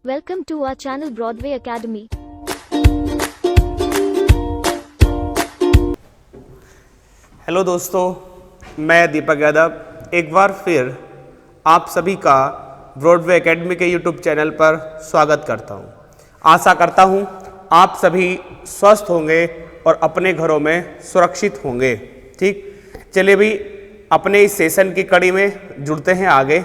Welcome to our channel Broadway Academy. Hello दोस्तों, मैं दीपक यादव एक बार फिर आप सभी का ब्रॉडवे एकेडमी के यूट्यूब चैनल पर स्वागत करता हूं। आशा करता हूं आप सभी स्वस्थ होंगे और अपने घरों में सुरक्षित होंगे। ठीक, चलिए भी अपने इस सेशन की कड़ी में जुड़ते हैं आगे।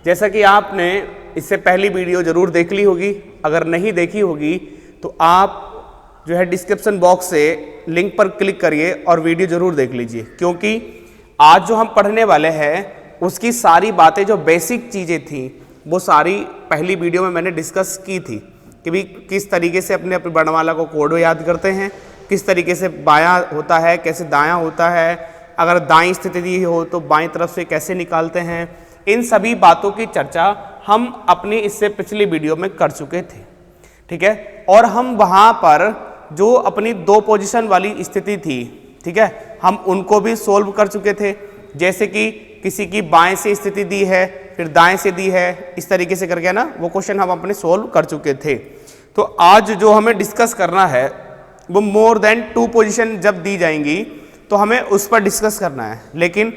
जैसा कि आपने इससे पहली वीडियो ज़रूर देख ली होगी, अगर नहीं देखी होगी तो आप जो है डिस्क्रिप्शन बॉक्स से लिंक पर क्लिक करिए और वीडियो ज़रूर देख लीजिए, क्योंकि आज जो हम पढ़ने वाले हैं उसकी सारी बातें जो बेसिक चीज़ें थी वो सारी पहली वीडियो में मैंने डिस्कस की थी कि भी किस तरीके से अपने वर्णमाला को कोड में याद करते हैं, किस तरीके से बायां होता है, कैसे दायां होता है, अगर दाईं स्थिति दी हो तो बाईं तरफ से कैसे निकालते हैं। इन सभी बातों की चर्चा हम अपनी इससे पिछली वीडियो में कर चुके थे। ठीक है, और हम वहाँ पर जो अपनी दो पोजीशन वाली स्थिति थी, ठीक है, हम उनको भी सोल्व कर चुके थे। जैसे कि किसी की बाएं से स्थिति दी है, फिर दाएं से दी है, इस तरीके से करके ना वो क्वेश्चन हम अपने सोल्व कर चुके थे। तो आज जो हमें डिस्कस करना है वो मोर देन 2 पोजीशन जब दी जाएंगी तो हमें उस पर डिस्कस करना है। लेकिन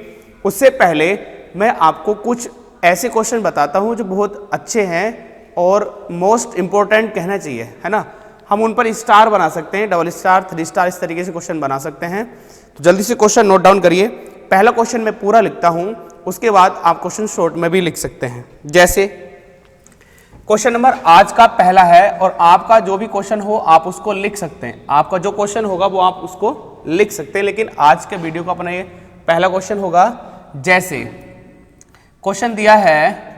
उससे पहले मैं आपको कुछ ऐसे क्वेश्चन बताता हूँ जो बहुत अच्छे हैं और मोस्ट इम्पोर्टेंट कहना चाहिए, है ना। हम उन पर स्टार बना सकते हैं, डबल स्टार, 3 स्टार, इस तरीके से क्वेश्चन बना सकते हैं। तो जल्दी से क्वेश्चन नोट डाउन करिए। पहला क्वेश्चन मैं पूरा लिखता हूँ, उसके बाद आप क्वेश्चन शॉर्ट में भी लिख सकते हैं। जैसे क्वेश्चन नंबर आज का पहला है और आपका जो भी क्वेश्चन हो आप उसको लिख सकते हैं। आपका जो क्वेश्चन होगा वो आप उसको लिख सकते हैं, लेकिन आज के वीडियो का अपना ये पहला क्वेश्चन होगा। जैसे क्वेश्चन दिया है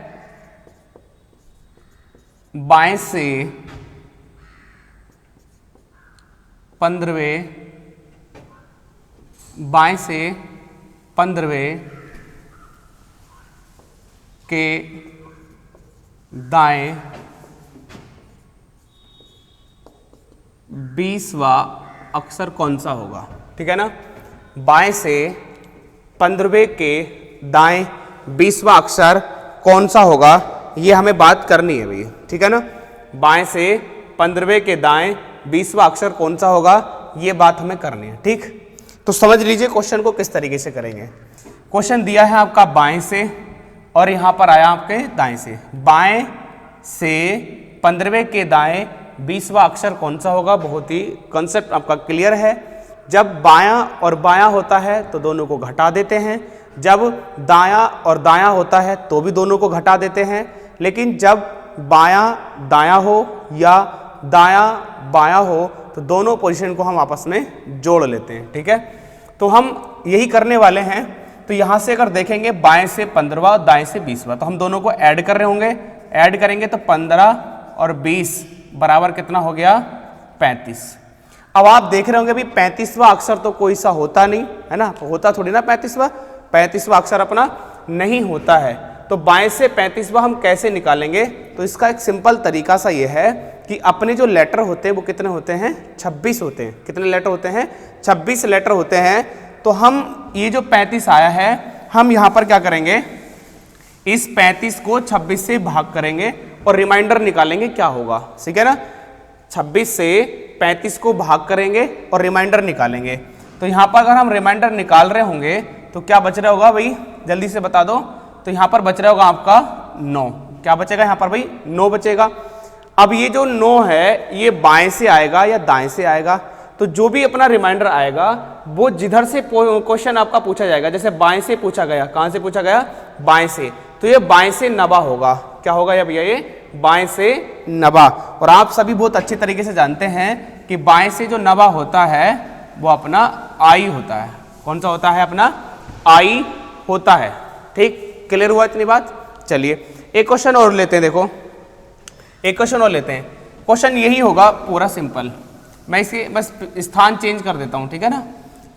बाएं से 15वें, बाएं से 15वें के दाएं 20वां अक्षर कौन सा होगा। ठीक है ना, बाएं से 15वें के दाएं 20वां अक्षर कौन सा होगा, ये हमें बात करनी है भैया। ठीक है ना, बाएं से 15वें के दाएं 20वां अक्षर कौन सा होगा, ये बात हमें करनी है। ठीक, तो समझ लीजिए क्वेश्चन को किस तरीके से करेंगे। क्वेश्चन दिया है आपका बाएं से और यहां पर आया आपके दाएं से। बाएं से 15वें के दाएं 20वां अक्षर कौन सा होगा, बहुत ही कॉन्सेप्ट आपका क्लियर है। जब बायां और बायां होता है तो दोनों को घटा देते हैं, जब दायां और दायां होता है तो भी दोनों को घटा देते हैं, लेकिन जब बायां दायां हो या दायां बायां हो तो दोनों पोजीशन को हम आपस में जोड़ लेते हैं। ठीक है, तो हम यही करने वाले हैं। तो यहां से अगर देखेंगे बाएं से 15वां, दाएं से 20वां, तो हम दोनों को ऐड कर रहे होंगे। ऐड करेंगे तो 15 और 20 बराबर कितना हो गया, 35। अब आप देख रहे होंगे भी 35वां अक्षर तो कोई सा होता नहीं है ना, होता थोड़ी ना 35वां अक्षर अपना नहीं होता है। तो बाएं से 35वां हम कैसे निकालेंगे, तो इसका एक सिंपल तरीका सा ये है कि अपने जो लेटर होते हैं वो कितने होते हैं, 26 होते हैं। कितने लेटर होते हैं, 26 लेटर होते हैं। तो हम ये जो 35 आया है, हम यहाँ पर क्या करेंगे, इस 35 को 26 से भाग करेंगे और रिमाइंडर निकालेंगे क्या होगा। ठीक है ना, 26 से 35 को भाग करेंगे और रिमाइंडर निकालेंगे। तो यहाँ पर अगर हम रिमाइंडर निकाल रहे होंगे तो क्या बच रहा होगा भाई, जल्दी से बता दो। तो यहाँ पर बच रहा होगा आपका 9। क्या बचेगा यहाँ पर भाई, 9 बचेगा। अब ये जो 9 है ये बाएं से आएगा या दाएं से आएगा, तो जो भी अपना रिमाइंडर आएगा वो जिधर से क्वेश्चन आपका पूछा जाएगा, जैसे बाएं से पूछा गया, कहां से पूछा गया, बाएं से, तो ये बाएं से 9 होगा। क्या होगा ये भैया, ये बाएं से 9। और आप सभी बहुत अच्छी तरीके से जानते हैं कि बाएं से जो 9 होता है वो अपना आई होता है। कौन सा होता है, अपना आई होता है। ठीक, क्लियर हुआ इतनी बात। चलिए एक क्वेश्चन और लेते हैं। देखो एक क्वेश्चन और लेते हैं। क्वेश्चन यही होगा पूरा सिंपल। मैं इसे बस स्थान चेंज कर देता हूं, ठीक है ना,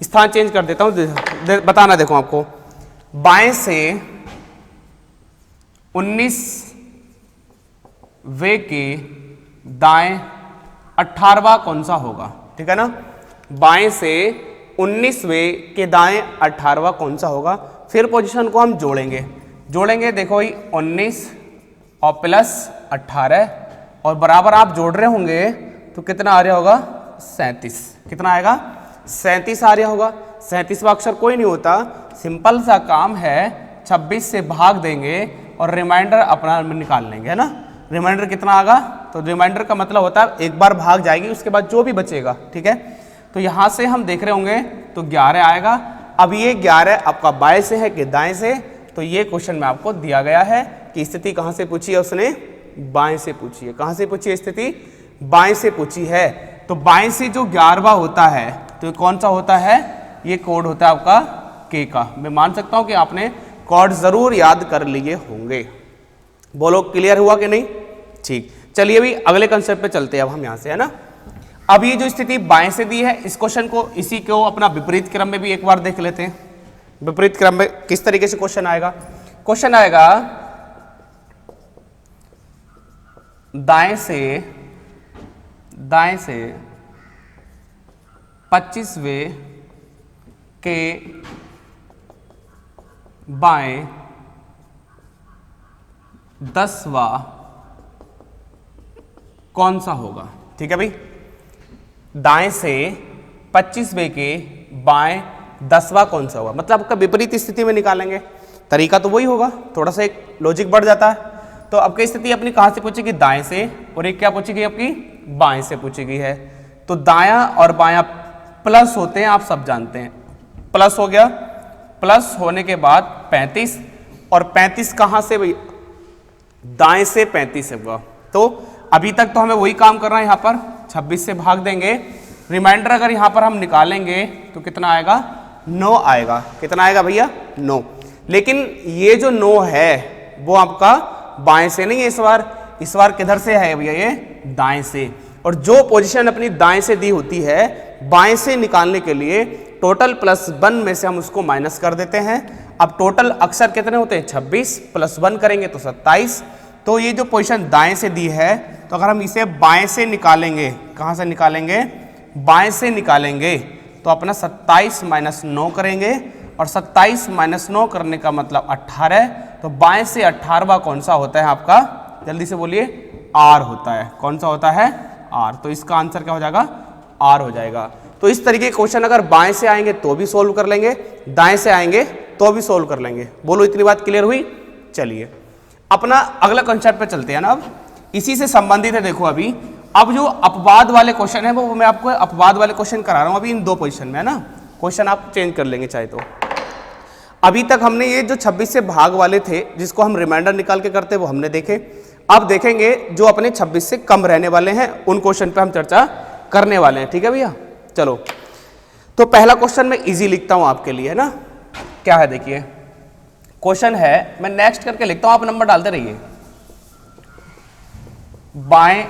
स्थान चेंज कर देता हूं। बताना देखो आपको, बाएं से 19वें के दाएं 18वां कौन सा होगा। ठीक है ना, बाएं से 19वें के दाएं 18वां कौन सा होगा। फिर पोजीशन को हम जोड़ेंगे। देखो भाई 19 और प्लस 18 और बराबर आप जोड़ रहे होंगे तो कितना आ रहा होगा 37। कितना आएगा 37 आ रहा होगा। 37वां अक्षर कोई नहीं होता, सिंपल सा काम है, 26 से भाग देंगे और रिमाइंडर अपना निकाल लेंगे, है ना। रिमाइंडर कितना आएगा, तो रिमाइंडर का मतलब होता है एक बार भाग जाएगी उसके बाद जो भी बचेगा, ठीक है। तो यहाँ से हम देख रहे होंगे तो 11 आएगा। अब ये 11 आपका बाएं से है कि दाएं से, तो ये क्वेश्चन में आपको दिया गया है कि स्थिति कहाँ से पूछी है उसने, बाएं से पूछी है। कहाँ से पूछी है स्थिति, बाएं से पूछी है। तो बाएं से जो 11वां होता है तो कौन सा होता है, ये कोड होता है आपका के का। मैं मान सकता हूं कि आपने कोड जरूर याद कर लिए होंगे। बोलो क्लियर हुआ कि नहीं, ठीक। चलिए अभी अगले कंसेप्ट पे चलते हैं अब हम यहां से, है ना। अब ये जो स्थिति बाएं से दी है, इस क्वेश्चन को इसी को अपना विपरीत क्रम में भी एक बार देख लेते हैं। विपरीत क्रम में किस तरीके से क्वेश्चन आएगा, क्वेश्चन आएगा दाएं से 25वें के बाएं 10वां कौन सा होगा। ठीक है भाई, दाएं से 25वें के बाएं 10वां कौन सा होगा, मतलब आपका विपरीत स्थिति में निकालेंगे। तरीका तो वही होगा, थोड़ा सा एक लॉजिक बढ़ जाता है। तो आपकी स्थिति अपनी कहां से पूछेगी, दाएं से, और एक क्या पूछेगी आपकी, बाएं से पूछी गई है। तो दायां और बायां प्लस होते हैं, आप सब जानते हैं। प्लस हो गया, प्लस होने के बाद 35, और 35 कहां से भाई, दाएं से 35 होगा। तो अभी तक तो हमें वही काम करना है, यहां पर 26 से भाग देंगे। रिमाइंडर अगर यहां पर हम निकालेंगे तो कितना आएगा, 9 आएगा। कितना आएगा भैया, 9। लेकिन ये जो 9 है वो आपका बाएं से नहीं है इस बार किधर से है भैया, ये दाएं से। और जो पोजीशन अपनी दाएं से दी होती है, बाएं से निकालने के लिए टोटल +1 में से हम उसको माइनस कर देते हैं। अब टोटल अक्षर कितने होते हैं, 26 + 1 करेंगे तो 27। तो ये जो पोजीशन दाएं से दी है, तो अगर हम इसे बाएं से निकालेंगे, कहां से निकालेंगे, बाएं से निकालेंगे, तो अपना 27 - 9 करेंगे, और 27 - 9 करने का मतलब 18। तो बाएं से 18वां कौन सा होता है आपका, जल्दी से बोलिए, आर होता है। कौन सा होता है, आर। तो इसका आंसर क्या हो जाएगा, आर हो जाएगा। तो इस तरीके के क्वेश्चन अगर बाएं से आएंगे तो भी सोल्व कर लेंगे, दाएं से आएंगे तो भी सोल्व कर लेंगे। बोलो इतनी बात क्लियर हुई। चलिए अपना अगला कंसेप्ट पे चलते हैं ना। अब इसी से संबंधित है, देखो अभी अब जो अपवाद वाले क्वेश्चन है वो मैं आपको अपवाद वाले क्वेश्चन करा रहा हूं अभी इन 2 पोजीशन में, है ना। क्वेश्चन आप चेंज कर लेंगे चाहे तो। अभी तक हमने ये जो 26 से भाग वाले थे जिसको हम रिमाइंडर निकाल के करते वो हमने देखे। अब देखेंगे जो अपने 26 से कम रहने वाले हैं उन क्वेश्चन पे हम चर्चा करने वाले हैं। ठीक है भैया, चलो। तो पहला क्वेश्चन मैं इजी लिखता हूं आपके लिए, है ना। क्या है देखिए, क्वेश्चन है, मैं नेक्स्ट करके लिखता हूं, आप नंबर डालते रहिए। बाएं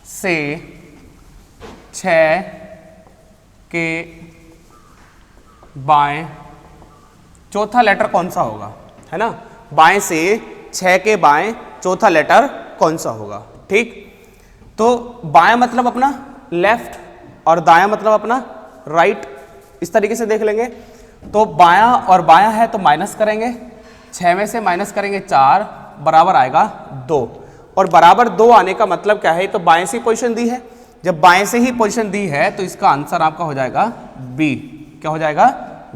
से 6 के बाएं चौथा लेटर कौन सा होगा, है ना। बाएं से 6 के बाएं चौथा लेटर कौन सा होगा। ठीक, तो बाएं मतलब अपना लेफ्ट और दायां मतलब अपना राइट, इस तरीके से देख लेंगे। तो बायां और बायां है तो माइनस करेंगे, 6 में से माइनस करेंगे 4, बराबर आएगा 2। और बराबर 2 आने का मतलब क्या है, तो बाएं से पोजीशन दी है। जब बाएं से ही पोजीशन दी है तो इसका आंसर आपका हो जाएगा बी। क्या हो जाएगा,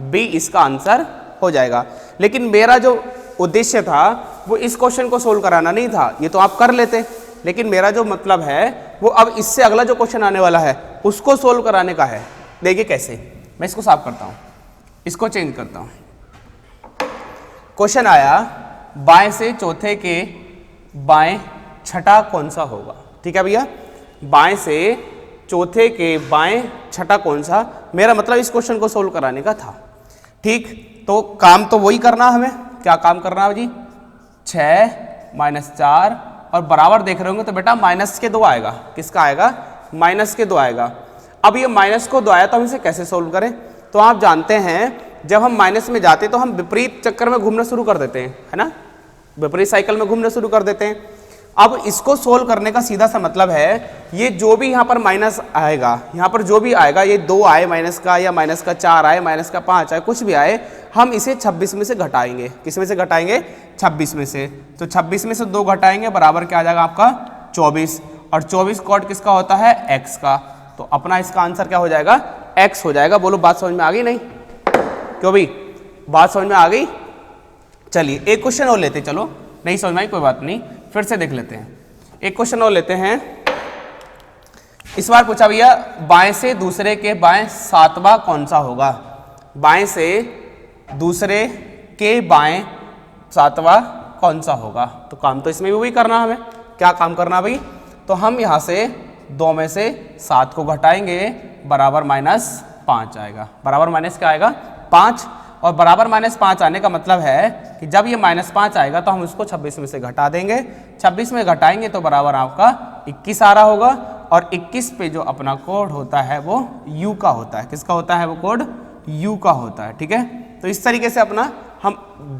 बी इसका आंसर हो जाएगा। लेकिन मेरा जो उद्देश्य था वो इस क्वेश्चन को सोल्व कराना नहीं था, ये तो आप कर लेते, लेकिन मेरा जो मतलब है वो अब इससे अगला जो क्वेश्चन आने वाला है उसको सोल्व कराने का है। देखिए कैसे, मैं इसको साफ करता हूं, इसको चेंज करता हूं। क्वेश्चन आया, बाएं से चौथे के बाएं छठा कौन सा होगा। ठीक है भैया, बाएं से चौथे के बाएं छठा कौन सा, मेरा मतलब इस क्वेश्चन को सोल्व कराने का था। ठीक, तो काम तो वही करना हमें, क्या काम करना है जी, 6 - 4 और बराबर देख रहे होंगे तो बेटा माइनस के 2 आएगा। किसका आएगा, माइनस के 2 आएगा। अब ये माइनस को 2 आया तो हम इसे कैसे सोल्व करें, तो आप जानते हैं जब हम माइनस में जाते तो हम विपरीत चक्कर में घूमना शुरू कर देते हैं, है ना, विपरीत साइकिल में घूमना शुरू कर देते हैं। अब इसको सोल्व करने का सीधा सा मतलब है, ये जो भी यहाँ पर माइनस आएगा, यहाँ पर जो भी आएगा, ये 2 आए माइनस का, या माइनस का 4 आए, माइनस का 5 आए, कुछ भी आए, हम इसे 26 में से घटाएंगे। किस में से घटाएंगे, 26 में से। तो 26 में से 2 घटाएंगे, बराबर क्या आ जाएगा आपका 24 और 24 कॉट किसका होता है x का, तो अपना इसका आंसर क्या हो जाएगा x हो जाएगा। बोलो बात समझ में आ गई नहीं? क्यों भाई बात समझ में आ गई? चलिए एक क्वेश्चन और लेते हैं, चलो नहीं समझ में आई कोई बात नहीं, फिर से देख लेते हैं। एक क्वेश्चन और लेते हैं। इस बार पूछा भैया बाएं से दूसरे के बाएं सातवां कौन सा होगा। बाएं से दूसरे के बाएं सातवां कौन सा होगा, तो काम तो इसमें भी वही करना, हमें क्या काम करना भाई, तो हम यहाँ से 2 में से 7 को घटाएंगे, बराबर -5 आएगा। बराबर माइनस क्या आएगा 5, और बराबर -5 आने का मतलब है कि जब ये -5 आएगा तो हम उसको 26 में से घटा देंगे, 26 में घटाएंगे तो बराबर आपका 21 आ रहा होगा, और 21 पे जो अपना कोड होता है वो U का होता है। किसका होता है वो कोड? U का होता है, ठीक है। तो इस तरीके से अपना हम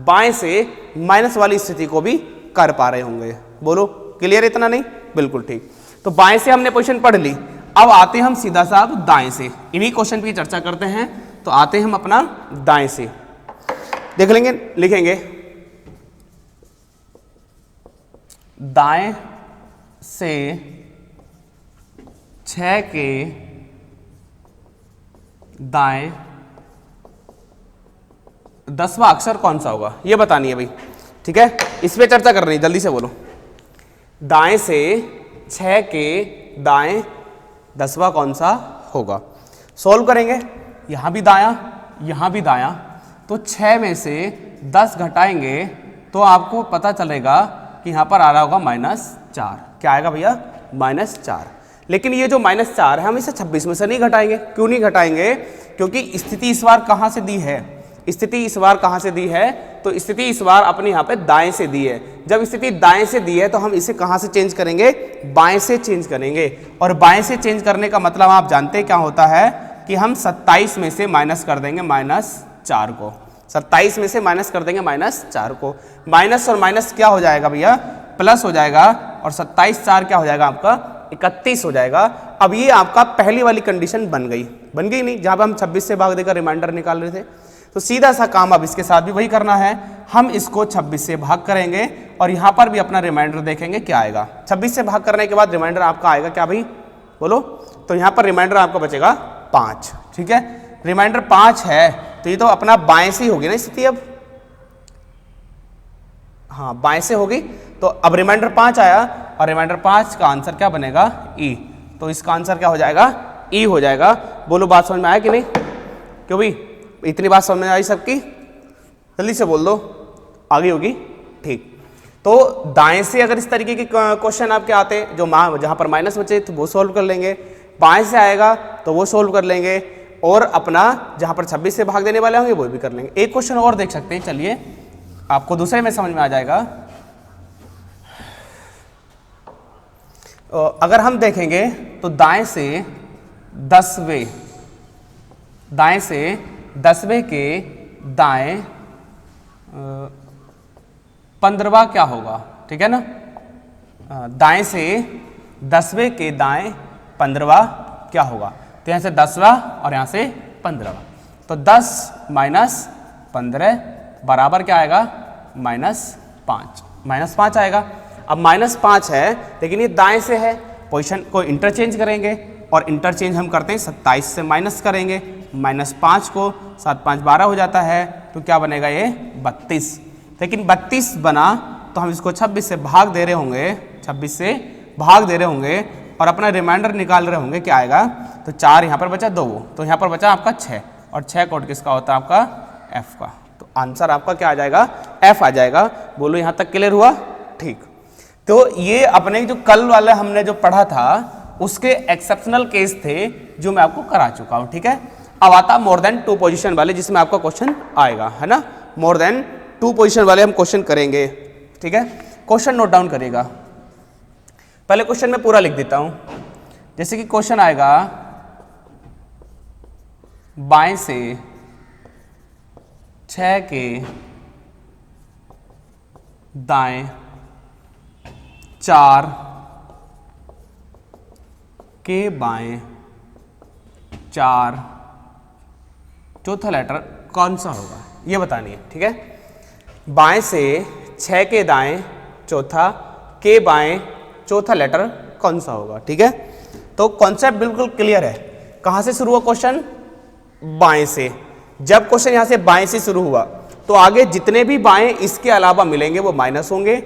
बाएं से माइनस वाली स्थिति को भी कर पा रहे होंगे। बोलो क्लियर? इतना नहीं? बिल्कुल ठीक। तो बाएं से हमने क्वेश्चन पढ़ ली, अब आते हैं हम सीधा सा अब दाएं से, इन्हीं क्वेश्चन की चर्चा करते हैं। तो आते हैं हम अपना दाएं से, देख लेंगे, लिखेंगे दाएं से 6 के दाएं 10वां अक्षर कौन सा होगा, ये बतानी है भाई, ठीक है। इस पे चर्चा कर रही है, जल्दी से बोलो। दाएं से 6 के दाएं 10वां कौन सा होगा, सॉल्व करेंगे। यहां भी दायां, यहां भी दायां, तो 6 में से 10 घटाएंगे तो आपको पता चलेगा कि यहां पर आ रहा होगा -4। क्या आएगा भैया? -4। लेकिन ये जो -4 है हम इसे 26 में से नहीं घटाएंगे। क्यों नहीं घटाएंगे? क्योंकि स्थिति इस बार कहां से दी है, स्थिति इस बार कहां से दी है, तो स्थिति इस बार अपने यहाँ पे दाएं से दी है। जब स्थिति दाएं से दी है तो हम इसे कहां से चेंज करेंगे? बाएं से चेंज करेंगे। और बाएं से चेंज करने का मतलब आप जानते हैं क्या होता है कि हम 27 में से माइनस कर देंगे -4 को, 27 में से माइनस कर देंगे -4 को। माइनस और माइनस क्या हो जाएगा भैया? प्लस हो जाएगा, और 27 4 क्या हो जाएगा आपका? 31 हो जाएगा। अब ये आपका पहली वाली कंडीशन बन गई नहीं, जहां पर हम 26 से भाग देकर रिमाइंडर निकाल रहे थे। तो सीधा सा काम अब इसके साथ भी वही करना है, हम इसको 26 से भाग करेंगे और यहाँ पर भी अपना रिमाइंडर देखेंगे क्या आएगा। 26 से भाग करने के बाद रिमाइंडर आपका आएगा क्या भाई? बोलो। तो यहाँ पर रिमाइंडर आपका बचेगा 5, ठीक है। रिमाइंडर 5 है तो ये तो अपना बाएं से ही होगी ना स्थिति अब, हाँ बाएं से होगी। तो अब रिमाइंडर 5 आया, और रिमाइंडर 5 का आंसर क्या बनेगा? ई। तो इसका आंसर क्या हो जाएगा? ई हो जाएगा। बोलो बात समझ में आया कि नहीं? क्यों भाई इतनी बात समझ में आई सबकी? जल्दी से बोल दो, आ गई होगी, ठीक। तो दाएं से अगर इस तरीके के क्वेश्चन आपके आते जो जहां पर माइनस बचे तो वो सोल्व कर लेंगे, बाएं से आएगा तो वो सोल्व कर लेंगे, और अपना जहां पर 26 से भाग देने वाले होंगे वो भी कर लेंगे। एक क्वेश्चन और देख सकते हैं, चलिए आपको दूसरे में समझ में आ जाएगा। अगर हम देखेंगे तो दाएं से 10वें के दाएं 15वां क्या होगा, ठीक है ना। दाएं से 10वें के दाएं 15वां क्या होगा, तो यहाँ से 10वां और यहाँ से 15वां, तो 10 - 15 बराबर क्या आएगा? -5, -5 आएगा। अब -5 है लेकिन ये दाएं से है, पोजीशन को इंटरचेंज करेंगे, और इंटरचेंज हम करते हैं 27 से माइनस करेंगे, -5 को 7 5 12 हो जाता है, तो क्या बनेगा ये 32। लेकिन 32 बना तो हम इसको 26 से भाग दे रहे होंगे, 26 से भाग दे रहे होंगे, और अपना रिमाइंडर निकाल रहे होंगे क्या आएगा। तो 4 यहाँ पर बचा, 2 तो यहाँ पर बचा आपका 6, और 6 कोड किसका होता है? आपका F का। तो आंसर आपका क्या आ जाएगा? F आ जाएगा। बोलो यहाँ तक क्लियर हुआ? ठीक। तो ये अपने जो कल वाला हमने जो पढ़ा था उसके एक्सेप्शनल केस थे जो मैं आपको करा चुका हूं, ठीक है। अब आता मोर देन 2 पोजीशन वाले, जिसमें आपका क्वेश्चन आएगा, है ना। मोर देन 2 पोजीशन वाले हम क्वेश्चन करेंगे, ठीक है। क्वेश्चन नोट डाउन करिएगा। पहले क्वेश्चन में पूरा लिख देता हूं। जैसे कि क्वेश्चन आएगा बाएं से 6 के दाएं 4 के बाएं 4 चौथा लेटर कौन सा होगा ये बतानी है, ठीक है। बाएं से 6 के दाएं चौथा के बाएं चौथा लेटर कौन सा होगा। ठीक है, तो कॉन्सेप्ट बिल्कुल क्लियर है। कहां से शुरू हुआ क्वेश्चन? बाएं से। जब क्वेश्चन यहां से बाएं से शुरू हुआ तो आगे जितने भी बाएं इसके अलावा मिलेंगे वो माइनस होंगे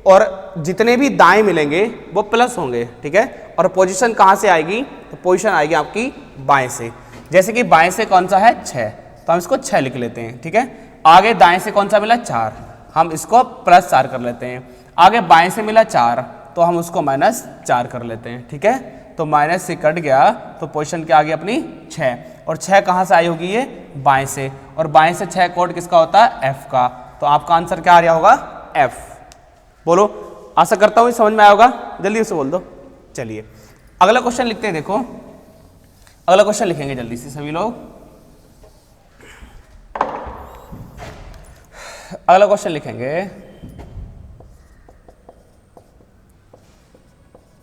और जितने भी दाएं मिलेंगे वो प्लस होंगे। ठीक है, और पोजीशन कहां से आएगी? तो पोजीशन आएगी आपकी बाएं से। जैसे कि बाएं से कौन सा है? 6, तो हम इसको 6 लिख लेते हैं। ठीक है, आगे दाएं से कौन सा मिला? 4, हम इसको +4 कर लेते हैं। आगे बाएं से मिला 4, तो हम उसको -4 कर लेते हैं। ठीक है, तो माइनस से कट गया तो पोजीशन क्या आ गई अपनी? 6, और 6 कहां से आई होगी? ये बाएं से, और बाएं से 6 कोड किसका होता है? F का। तो आपका आंसर क्या आ रहा होगा? F। बोलो, आशा करता हूं समझ में आया होगा, जल्दी से बोल दो। चलिए अगला क्वेश्चन लिखते हैं। देखो अगला क्वेश्चन लिखेंगे जल्दी से सभी लोग। अगला क्वेश्चन लिखेंगे,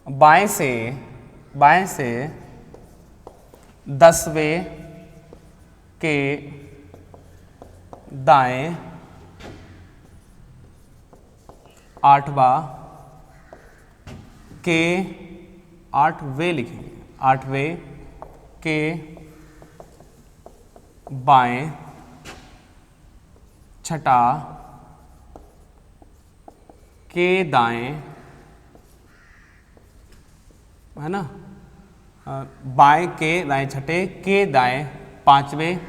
बाएं से 10वें के दाएं 8वां के 8वें लिखेंगे, 8वें के बाएं 6ठा के दाएं, है ना, बाएं के दाएं 6ठे के दाएं 5वें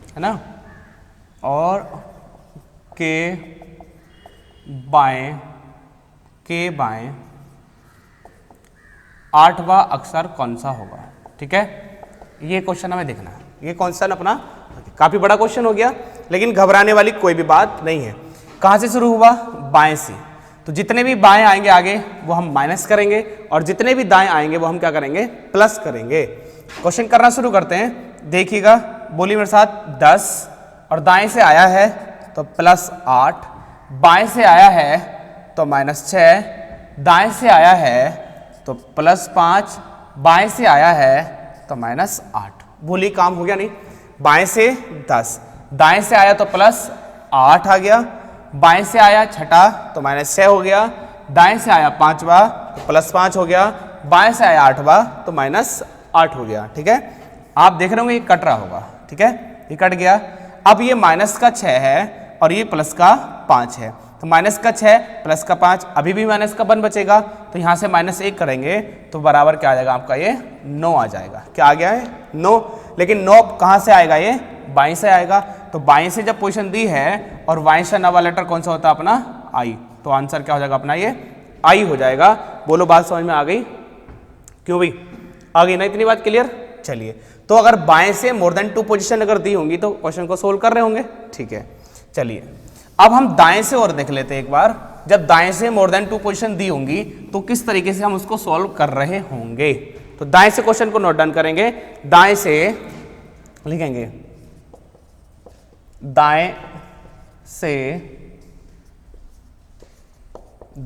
है ना, और के बाएं 8वां अक्षर कौन सा होगा। ठीक है, ये क्वेश्चन हमें देखना है। ये क्वेश्चन अपना काफी बड़ा क्वेश्चन हो गया, लेकिन घबराने वाली कोई भी बात नहीं है। कहां से शुरू हुआ? बाएं से। तो जितने भी बाएं आएंगे आगे वो हम माइनस करेंगे, और जितने भी दाएं आएंगे वो हम क्या करेंगे? प्लस करेंगे। क्वेश्चन करना शुरू करते हैं। देखिएगा, बोलिए मेरे साथ। 10 और दाएं से आया है तो +8, बाएं से आया है तो -6, दाएं से आया है तो +5, बाएं से आया है तो -8। बोलिए, काम हो गया नहीं? बाएं से 10, दाएं से आया तो +8 आ गया, बाएं से आया 6ठा तो -6 हो गया, दाएं से आया 5वां तो +5 हो गया, बाएं से आया 8वां तो -8 हो गया। ठीक है, आप देख रहे होंगे ये कट रहा होगा। ठीक है, ये कट गया। अब ये माइनस का 6 है और ये प्लस का 5 है, तो माइनस का 6 प्लस का 5, अभी भी माइनस का 1 बचेगा, तो यहाँ से -1 करेंगे तो बराबर क्या आ जाएगा आपका? ये 9 आ जाएगा। क्या आ गया है? 9। लेकिन 9 कहाँ से आएगा? ये बाएं से आएगा। तो बाएं से जब पोजीशन दी है और बाएं से नवा लेटर कौन सा होता है अपना? आई। तो आंसर क्या हो जाएगा अपना? ये आई हो जाएगा। बोलो, बात समझ में आ गई? क्यों भाई, आ गई ना इतनी बात? क्लियर। चलिए, तो अगर बाएं से मोर देन 2 पोजीशन अगर दी होंगी तो क्वेश्चन को सोल्व कर रहे होंगे। ठीक है, चलिए अब हम दाएं से और देख लेते हैं एक बार। जब दाएं से मोर देन 2 पोजीशन दी होंगी तो किस तरीके से हम उसको सोल्व कर रहे होंगे। तो दाएं से क्वेश्चन को नोट डाउन करेंगे। दाएं से लिखेंगे, दाएं से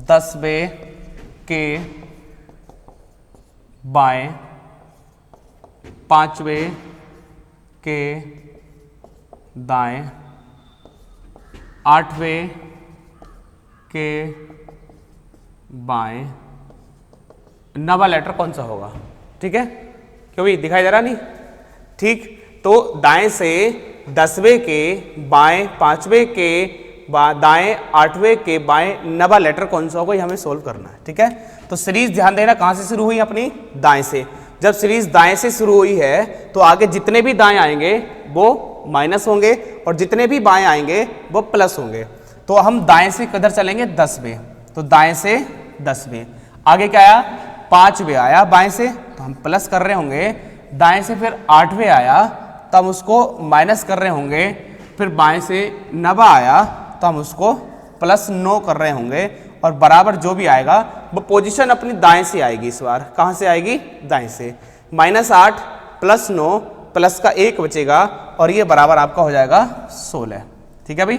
10वें के बाएं 5वें के दाएं 8वें के बाएं नवा लेटर कौन सा होगा। ठीक है, क्यों भी दिखाई दे रहा नहीं? ठीक, तो दाएं से 10वें के बाएं 5वें के दाएं 8वें के बाएं नवा लेटर कौन सा होगा, ये हमें सोल्व करना है। ठीक है, तो सीरीज ध्यान देना कहां से शुरू हुई अपनी? दाएं से। जब सीरीज दाएं से शुरू हुई है तो आगे जितने भी दाएं आएंगे वो माइनस होंगे और जितने भी बाएं आएंगे वो प्लस होंगे। तो हम दाएं से किधर चलेंगे? 10वें। तो दाएं से 10वें, आगे क्या आया? 5वें आया बाएं से, तो हम प्लस कर रहे होंगे। दाएं से फिर 8वें आया तो हम उसको माइनस कर रहे होंगे। फिर बाएं से 9वां आया तो हम उसको +9 कर रहे होंगे, और बराबर जो भी आएगा वो पोजीशन अपनी दाएं से आएगी। इस बार कहां से आएगी? दाएं से। -8 + 9 प्लस का 1 बचेगा और ये बराबर आपका हो जाएगा 16। ठीक है भाई,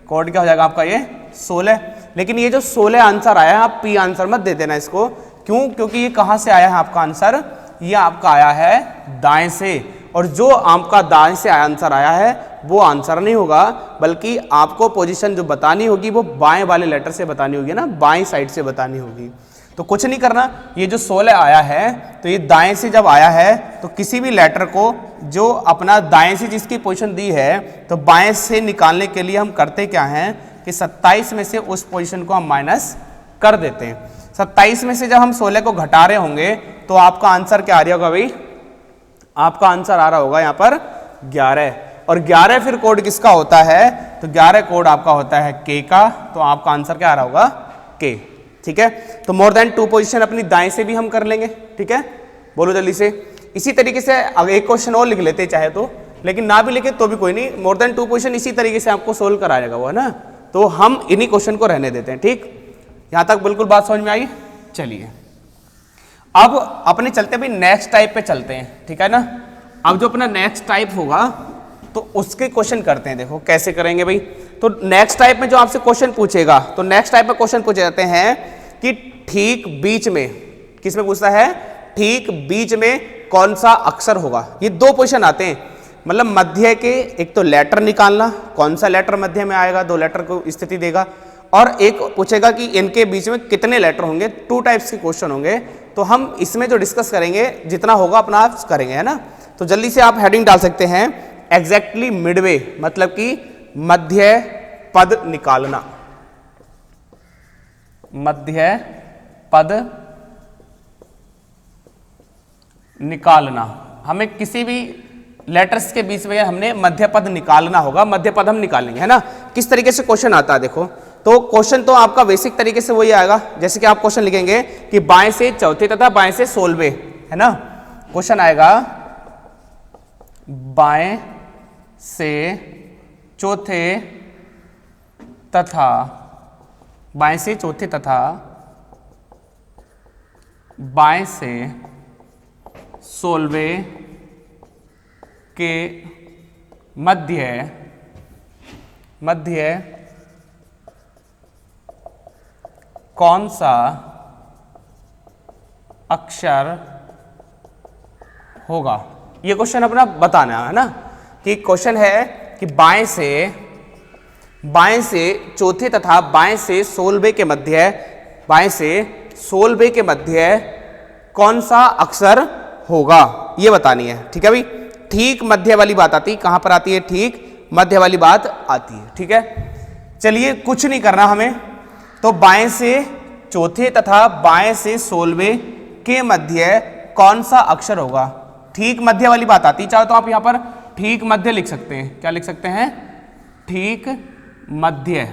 कोड क्या हो जाएगा आपका? ये 16। लेकिन ये जो 16 आंसर आया है, आप पी आंसर मत दे देना इसको। क्यों? क्योंकि ये कहां से आया है आपका आंसर? ये आपका आया है दाएं से, और जो आपका दाएं से आंसर आया है वो आंसर नहीं होगा, बल्कि आपको पोजीशन जो बतानी होगी वो बाएं वाले लेटर से बतानी होगी ना, बाएं साइड से बतानी होगी। तो कुछ नहीं करना, ये जो 16 आया है तो ये दाएं से जब आया है तो किसी भी लेटर को जो अपना दाएं से जिसकी पोजीशन दी है तो बाएं से निकालने के लिए हम करते क्या हैं कि 27 में से उस पोजीशन को हम माइनस कर देते हैं। 27 में से जब हम 16 को घटा रहे होंगे तो आपका आंसर क्या आ रहा होगा भाई, आपका आंसर आ रहा होगा यहाँ पर 11। और 11 फिर कोड किसका होता है, तो 11 कोड आपका होता है के का, तो आपका आंसर क्या आ रहा होगा के। ठीक है, तो मोर देन 2 पोजीशन अपनी दाएं से भी हम कर लेंगे। ठीक है, बोलो जल्दी से। इसी तरीके से अगर एक क्वेश्चन और लिख लेते चाहे तो, लेकिन ना भी लिखे तो भी कोई नहीं, मोर देन 2 पोजीशन इसी तरीके से आपको सोल्व कराएगा वो, है ना। तो हम इन्हीं क्वेश्चन को रहने देते हैं। ठीक, यहां तक बिल्कुल बात समझ में आई। चलिए अब अपने चलते भाई नेक्स्ट टाइप पे चलते हैं। ठीक है ना, अब जो अपना नेक्स्ट टाइप होगा तो उसके क्वेश्चन करते हैं। देखो कैसे करेंगे भाई, तो नेक्स्ट टाइप में जो आपसे क्वेश्चन पूछेगा, तो नेक्स्ट टाइप में क्वेश्चन पूछे जाते हैं कि ठीक बीच में, किस में पूछता है, ठीक बीच में कौन सा अक्षर होगा। ये 2 पोजीशन आते हैं, मतलब मध्य के, एक तो लेटर निकालना, कौन सा लेटर मध्य में आएगा, 2 लेटर को स्थिति देगा, और एक पूछेगा कि इनके बीच में कितने लेटर होंगे। 2 टाइप्स के क्वेश्चन होंगे। तो हम इसमें जो डिस्कस करेंगे जितना होगा अपना आप करेंगे, है ना। तो जल्दी से आप हेडिंग डाल सकते हैं एग्जैक्टली मिडवे, मतलब कि मध्य पद निकालना, मध्य पद निकालना। हमें किसी भी लेटर्स के बीच में हमने मध्य पद निकालना होगा, मध्य पद हम निकालेंगे, है ना। किस तरीके से क्वेश्चन आता है देखो, तो क्वेश्चन तो आपका बेसिक तरीके से वही आएगा, जैसे कि आप क्वेश्चन लिखेंगे कि बाएं से चौथे तथा बाएं से 16वें, है ना। क्वेश्चन आएगा बाएं से चौथे तथा, बाएं से चौथे तथा बाएं से 16वें के मध्य कौन सा अक्षर होगा। ये क्वेश्चन अपना बताना है ना, कि क्वेश्चन है कि बाएं से चौथे तथा बाएं से 16वें के मध्य, बाएं से 16वें के मध्य कौन सा अक्षर होगा, ये बतानी है। ठीक है भाई, ठीक मध्य वाली बात आती है, कहां पर आती है, ठीक मध्य वाली बात आती है। ठीक है, चलिए कुछ नहीं करना हमें, तो बाएं से चौथे तथा बाएं से 16वें के मध्य कौन सा अक्षर होगा, ठीक मध्य वाली बात आती है। चाहे तो आप यहां पर ठीक मध्य लिख सकते हैं, क्या लिख सकते हैं, ठीक मध्य।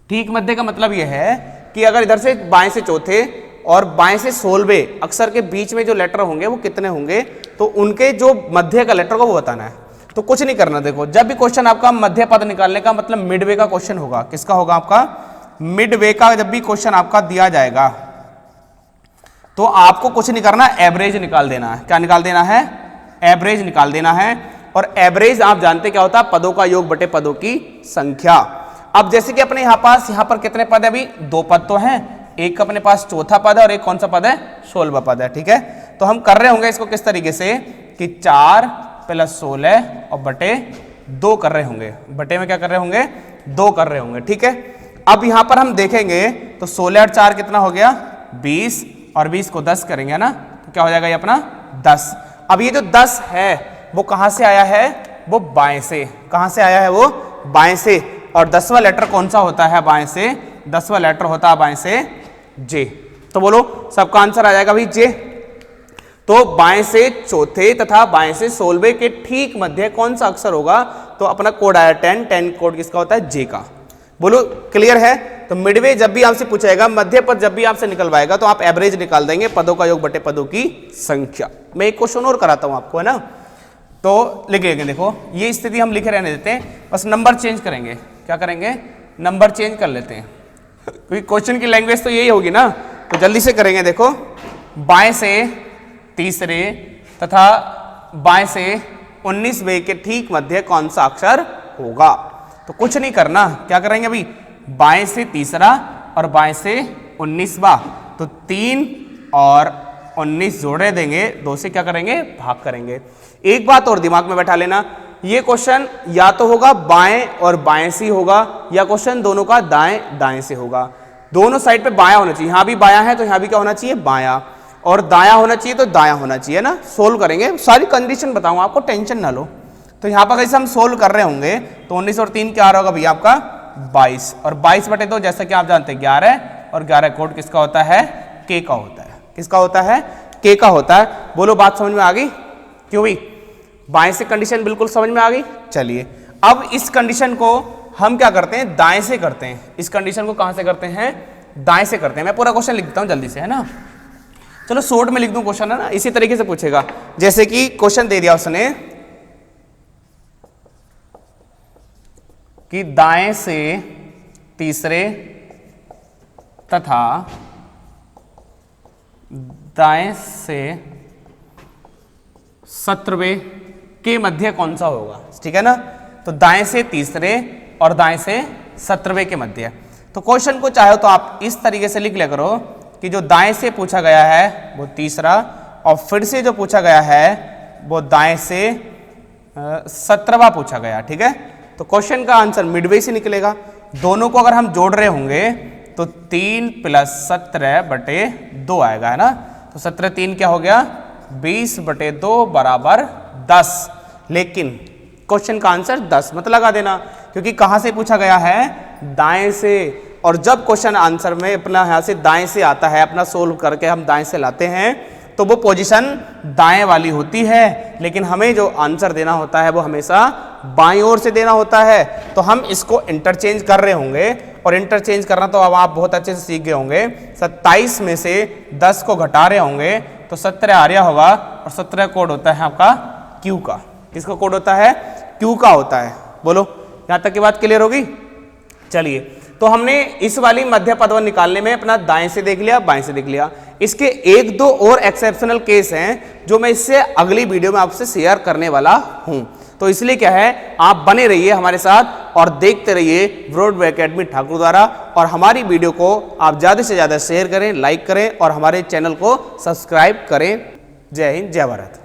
ठीक मध्य का मतलब यह है कि अगर इधर से बाएं से चौथे और बाएं से 16वें अक्षर के बीच में जो लेटर होंगे वो कितने होंगे, तो उनके जो मध्य का लेटर को वो बताना है। तो कुछ नहीं करना, देखो जब भी क्वेश्चन आपका मध्य पद निकालने का मतलब मिडवे का क्वेश्चन होगा, किसका होगा, आपका मिडवे का। जब भी क्वेश्चन आपका दिया जाएगा तो आपको कुछ नहीं करना, एवरेज निकाल देना है। क्या निकाल देना है, एवरेज निकाल देना है। और एवरेज आप जानते क्या होता है, पदों का योग बटे पदों की संख्या। अब जैसे कि अपने यहाँ पर कितने पद है अभी, 2 पद तो हैं, एक अपने पास चौथा पद है और एक कौन सा पद है, 16वां पद है। ठीक है, तो हम कर रहे होंगे इसको किस तरीके से कि 4 + 16 और बटे 2 कर रहे होंगे, बटे में क्या कर रहे होंगे, 2 कर रहे होंगे। ठीक है, अब यहां पर हम देखेंगे तो 16 और 4 कितना हो गया, 20, और 20 को 10 करेंगे ना, तो क्या हो जाएगा ये अपना 10। अब ये जो 10 है वो कहां से आया है, वो बाएं से। कहां से आया है, वो बाएं से। और 10वां लेटर कौन सा होता है बाएं से, 10वां लेटर होता है बाएं से जे। तो बोलो सबका आंसर आ जाएगा भाई जे। तो बाएं से चौथे तथा बाएं से 16वें के ठीक मध्य कौन सा अक्षर होगा, तो अपना कोड आया 10 कोड किसका होता है, जे का। बोलो क्लियर है। तो मिडवे जब भी आपसे पूछेगा, मध्य पद जब भी आपसे निकलवाएगा तो आप एवरेज निकाल देंगे, पदों का योग बटे पदों की संख्या। मैं एक क्वेश्चन और कराता हूं आपको, है ना, तो लिख लेंगे। देखो ये स्थिति हम लिखे रहने देते हैं, बस नंबर चेंज करेंगे। क्या करेंगे, नंबर चेंज कर लेते हैं, क्योंकि क्वेश्चन की लैंग्वेज तो यही होगी ना। तो जल्दी से करेंगे। देखो बाएं से तीसरे तथा बाएं से 19वें के ठीक मध्य कौन सा अक्षर होगा। तो कुछ नहीं करना, क्या करेंगे अभी, बाएं से तीसरा और बाएं से 19वां, तो 3 और 19 जोड़े देंगे, 2 से क्या करेंगे, भाग करेंगे। एक बात और दिमाग में बैठा लेना, ये क्वेश्चन या तो होगा बाएं और बाएं से होगा, या क्वेश्चन दोनों का दाएं दाएं से होगा। दोनों साइड पे बायां होना चाहिए, यहां भी बायां है तो यहां भी क्या होना चाहिए, बायां, और दायां होना चाहिए तो दायां होना चाहिए ना। सोल्व करेंगे, सारी कंडीशन बताऊंगा आपको, टेंशन ना लो। तो यहां पर कैसे हम सोल्व कर रहे होंगे, तो 19 और 3 क्या आ रहा होगा भैया आपका 22, और 22/2 जैसा कि आप जानते हैं 11, और 11 कोड किसका होता है, के का होता है। किसका होता है, के का होता है। बोलो बात समझ में आ गई, क्यों भी बाएं से कंडीशन बिल्कुल समझ में आ गई। चलिए अब इस कंडीशन को हम क्या करते हैं, दाएं से करते हैं। इस कंडीशन को कहां से करते हैं, दाएं से करते हैं। मैं पूरा क्वेश्चन लिखता हूं जल्दी से, है ना। चलो शॉर्ट में लिख दूं क्वेश्चन, है ना, इसी तरीके से पूछेगा। जैसे कि क्वेश्चन दे दिया उसने कि दाएं से तीसरे तथा दाएं से 17वें के मध्य कौन सा होगा, ठीक है ना। तो दाएं से तीसरे और दाएं से 17वें के मध्य। तो क्वेश्चन को चाहे तो आप इस तरीके से लिख लिया करो कि जो दाएं से पूछा गया है वो तीसरा, और फिर से जो पूछा गया है वो दाएं से 17वां पूछा गया, ठीक है। तो क्वेश्चन का आंसर मिडवे से निकलेगा। दोनों को अगर हम जोड़ रहे होंगे तो 3 + 17/2 आएगा, है ना। तो 17 3 क्या हो गया, 20/2 = 10। लेकिन क्वेश्चन का आंसर 10 मत लगा देना, क्योंकि कहां से पूछा गया है, दाएं से। और जब क्वेश्चन आंसर में अपना यहां से दाएं से आता है, अपना सोल्व करके हम दाएं से लाते हैं, तो वो पोजीशन दाएं वाली होती है। लेकिन हमें जो आंसर देना होता है वो हमेशा बाईं ओर से देना होता है। तो हम इसको इंटरचेंज कर रहे होंगे, और इंटरचेंज करना तो अब आप बहुत अच्छे से सीख गए होंगे। 27 में से 10 को घटा रहे होंगे तो 17 आ रहा होगा, और 17 कोड होता है आपका क्यू का। किसका कोड होता है, क्यू का होता है। बोलो यहां तक की बात क्लियर होगी। चलिए तो हमने इस वाली मध्य पदवन निकालने में अपना दाएं से देख लिया, बाएं से देख लिया। इसके 1-2 और एक्सेप्शनल केस हैं जो मैं इससे अगली वीडियो में आपसे शेयर करने वाला हूं। तो इसलिए क्या है, आप बने रहिए हमारे साथ और देखते रहिए ब्रॉडवे एकेडमी ठाकुर द्वारा। और हमारी वीडियो को आप ज़्यादा से ज़्यादा शेयर करें, लाइक करें, और हमारे चैनल को सब्सक्राइब करें। जय हिंद, जय भारत।